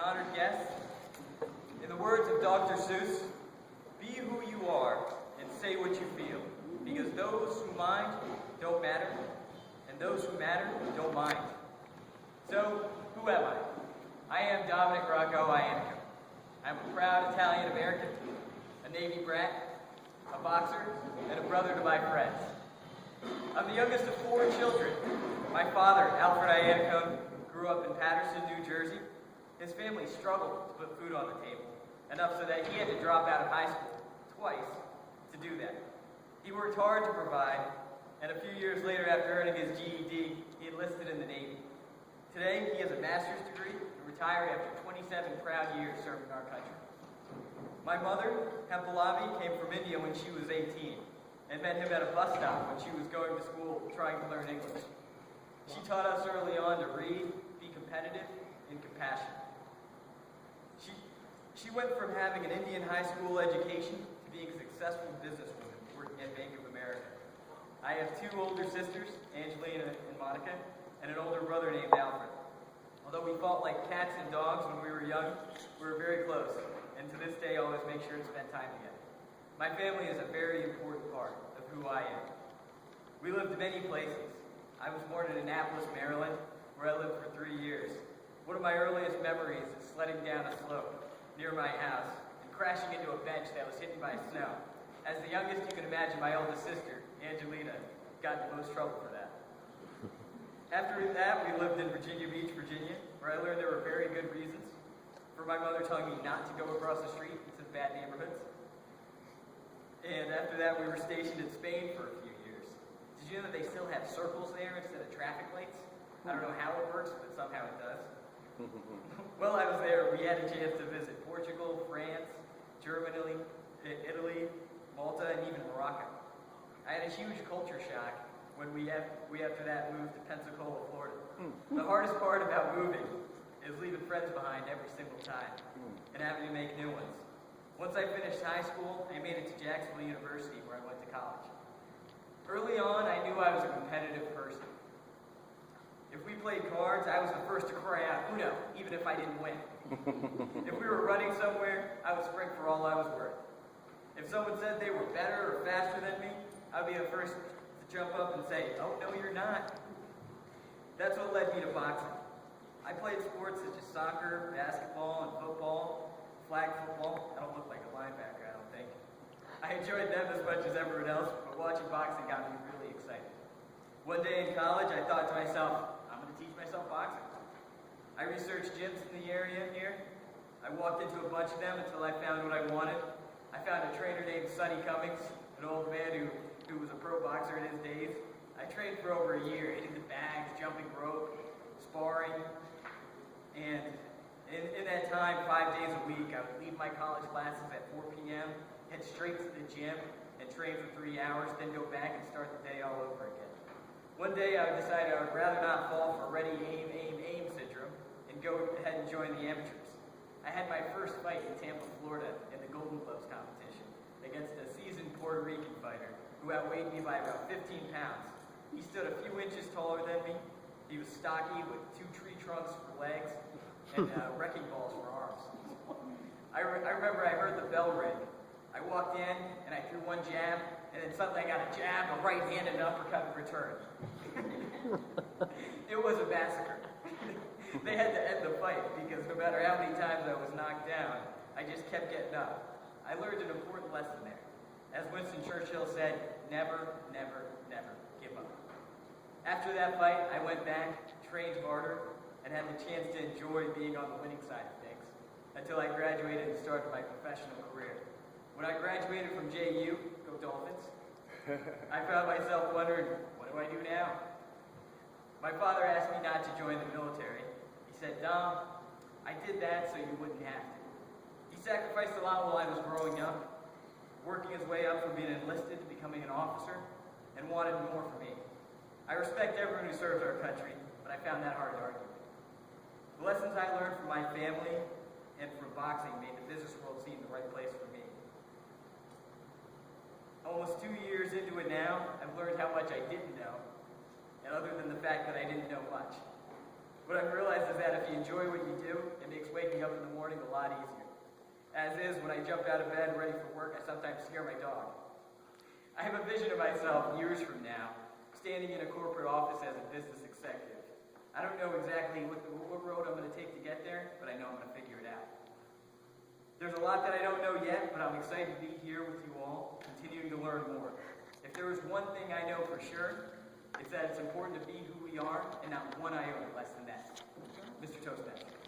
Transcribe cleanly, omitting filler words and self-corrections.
honored guests, in the words of Dr. Seuss, be who you are and say what you feel, because those who mind don't matter, and those who matter don't mind. So, who am I? I am Dominick Iannacone. I'm a proud Italian-American, a Navy brat, a boxer, and a brother to my friends. I'm the youngest of 4 children. My father, Alfred Iannacone, grew up in Paterson, New Jersey. His family struggled to put food on the table, enough so that he had to drop out of high school twice to do that. He worked hard to provide, and a few years later, after earning his GED, he enlisted in the Navy. Today, he has a master's degree and retired after 27 proud years serving our country. My mother, Hempalavi, came from India when she was 18 and met him at a bus stop when she was going to school trying to learn English. She taught us early on to read, be competitive, and compassionate. She went from having an Indian high school education to being a successful businesswoman working at Bank of America. I have 2 older sisters, Angelina and Monica, and an older brother named Alfred. Although we fought like cats and dogs when we were young, we were very close, and to this day always make sure to spend time together. My family is a very important part of who I am. We lived many places. I was born in Annapolis, Maryland, where I lived for 3 years. One of my earliest memories is sledding down a slope near my house and crashing into a bench that was hidden by snow. As the youngest, you can imagine my oldest sister, Angelina, got in the most trouble for that. After that, we lived in Virginia Beach, Virginia, where I learned there were very good reasons for my mother telling me not to go across the street into the bad neighborhoods. And after that, we were stationed in Spain for a few years. Did you know that they still have circles there instead of traffic lights? I don't know how it works, but somehow it does. While I was there, we had a chance to visit Portugal, France, Germany, Italy, Malta, and even Morocco. I had a huge culture shock when we after that moved to Pensacola, Florida. The hardest part about moving is leaving friends behind every single time and having to make new ones. Once I finished high school, I made it to Jacksonville University, where I went to college. Early on, I knew I was a competitive person. If we played cards, I was the first to cry out, "Uno," even if I didn't win. If we were running somewhere, I would sprint for all I was worth. If someone said they were better or faster than me, I would be the first to jump up and say, "Oh, no, you're not." That's what led me to boxing. I played sports such as soccer, basketball, and football, flag football. I don't look like a linebacker, I don't think. I enjoyed them as much as everyone else, but watching boxing got me really excited. One day in college, I thought to myself, I'm going to teach myself boxing. I researched gyms in the area here. I walked into a bunch of them until I found what I wanted. I found a trainer named Sonny Cummings, an old man who was a pro boxer in his days. I trained for over a year, hitting the bags, jumping rope, sparring, and in that time, 5 days a week, I would leave my college classes at 4 p.m., head straight to the gym, and train for 3 hours, then go back and start the day all over again. One day, I decided I would rather not fall for ready, aim, aim, aim syndrome and go ahead and join the amateurs. I had my first fight in Tampa, Florida in the Golden Gloves competition against a seasoned Puerto Rican fighter who outweighed me by about 15 pounds. He stood a few inches taller than me. He was stocky with 2 tree trunks for legs and wrecking balls for arms. I remember I heard the bell ring. I walked in and I threw one jab, and then suddenly I got a jab, a right hand, and an uppercut in return. It was a massacre. They had to end the fight because no matter how many times I was knocked down, I just kept getting up. I learned an important lesson there. As Winston Churchill said, never, never, never give up. After that fight, I went back, trained harder, and had the chance to enjoy being on the winning side of things until I graduated and started my professional career. When I graduated from JU, go Dolphins, I found myself wondering, what do I do now? My father asked me not to join the military. He said, "Dom, I did that so you wouldn't have to." He sacrificed a lot while I was growing up, working his way up from being enlisted to becoming an officer, and wanted more for me. I respect everyone who serves our country, but I found that hard to argue. The lessons I learned from my family and from boxing made the business world seem the right place for me. Almost 2 years into it now, I've learned how much I didn't know, and other than the fact that I didn't know much. What I've realized is that if you enjoy what you do, it makes waking up in the morning a lot easier. As is, when I jump out of bed ready for work, I sometimes scare my dog. I have a vision of myself years from now, standing in a corporate office as a business executive. I don't know exactly what road I'm going to take to get there, but I know I'm going to figure it out. There's a lot that I don't know yet, but I'm excited to be here with you all, continuing to learn more. If there is one thing I know for sure, it's that it's important to be who we are and not one iota less than that. Mr. Toastmaster.